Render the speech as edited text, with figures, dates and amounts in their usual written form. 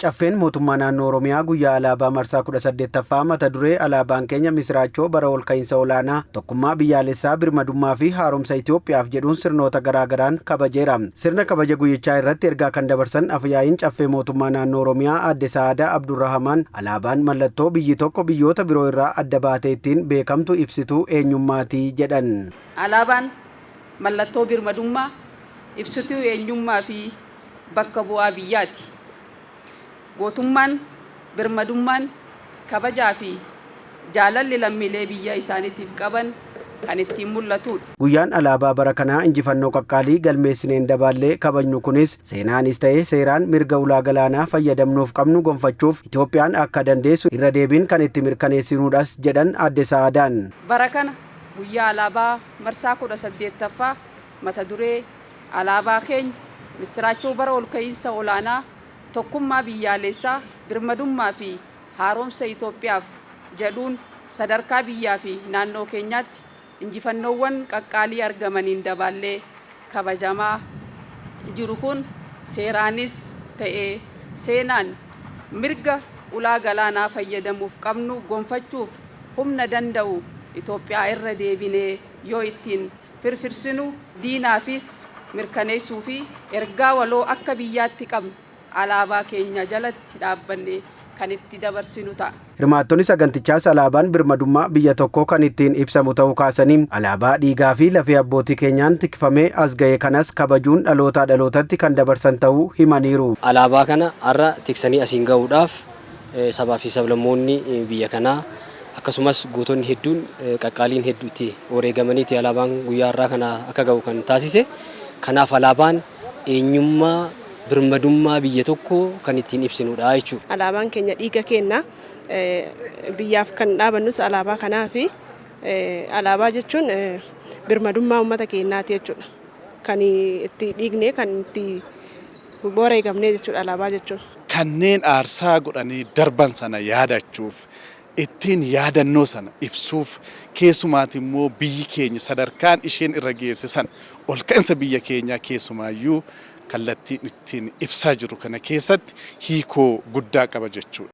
Caffeen mootummaa naannoo Oromiyaa guyyaa alaabaa marsaa 18ffaa mata duree alaabaan keenya misiraachoo bara ol ka'iinsa olaanaa tokkummaa biyyaalessaa birmadummaa fi haaromsa Itoophiyaaf jedhuun sirnoota garaagaraan kabajeera. Sirna kabaja guyyichaa irratti ergaa kan dabarsan afyaa'iin caffee mootummaa naannoo Oromiyaa Aadde Sa'aadaa Abdurrahamaan alaabaan mallattoo biyyi tokko biyyoota biroo irraa adda baatee ittiin beekamtu ibsituu eenyummaatii jedhan. Alaabaan mallattoo birmadummaa ibsituu eenyummaa fi bakka bu'aa biyyaati. Gootummaan, birmadummaan, kabajaa fi jaalalli lammiilee biyya isaaniitiif qaban kan ittiin mul'atudha. Guyyaan alaabaa bara kanaa injifannoo qaqqaalii galmeessineen dabaallee kabajnu kunis seenaanis ta'ee seeraan mirga ulaa galaanaa fayyadamnuuf qabnu gonfachuuf Itoophiyaan akka dandeessu irra deebiin kan itti mirkaneessinuudhas jedhan Aadde Sa'aadaan. Bara kana guyyaa alaabaa marsaa 18ffaa mata duree alaabaa keenya misiraachoo bara ol ka'iinsa olaanaa tokkummaa biyyaalessaa birmadummaa fi haaromsa Itoophiyaaf jedhuun sadarkaa biyyaa fi naannoo keenyaatti injifannoowwan qaqqaalii argamaniin dabaallee kabajamaa jiru kun seeraanis ta'ee seenaan mirga ulaa galaanaa fayyadamuuf qabnu gonfachuuf humna danda'u Itoophiyaa irra deebinee yoo ittiin firfirsinu diinaafis mirkaneessuu fi ergaa waloo akka biyyaatti qabnu alaabaa keenya jalatti dhaabbanne kan itti dabarsinu ta'a. Hirmaattonni sagantichaas alaabaan birmadummaa biyya tokkoo kan ittiin ibsamu ta'uu kaasanii alaabaa dhiigaa fi lafee abbootii keenyaan tikfamee as ga'e kanas kabajuun dhalootaa dhalootatti kan dabarsan ta'uu himaniiru. Alaabaa kana har'a tiksanii asiin ga'uudhaaf sabaa fi sablammoonni biyya kanaa akkasumas gootonni hedduun qaqqaaliin hedduutti wareegamaniiti alaabaan guyyaa har'aa kana akka ga'u kan taasise. Kanaaf alaabaan eenyummaa birmadummaa biyya tokko kan ittiin ibsinudha jechuudha. Alaabaan keenya dhiiga kenna biyyaaf kan dhaabannus alaabaa kanaa fi alaabaa jechuun birmadummaa uummata keenyaati jechuudha. Kan itti dhiigne kan itti wareegamne jechuudha alaabaa jechuun. Kanneen aarsaa godhanii darban sana yaadachuuf ittiin yaadannoo sana ibsuuf keessumaati immoo biyyi keenya sadarkaan isheen irra geesse san ol ka'iinsa biyya keenyaa keessumaayyuu kallattiin ittiin ibsaa jiru kana keessatti hiikoo guddaa qaba jechuudha.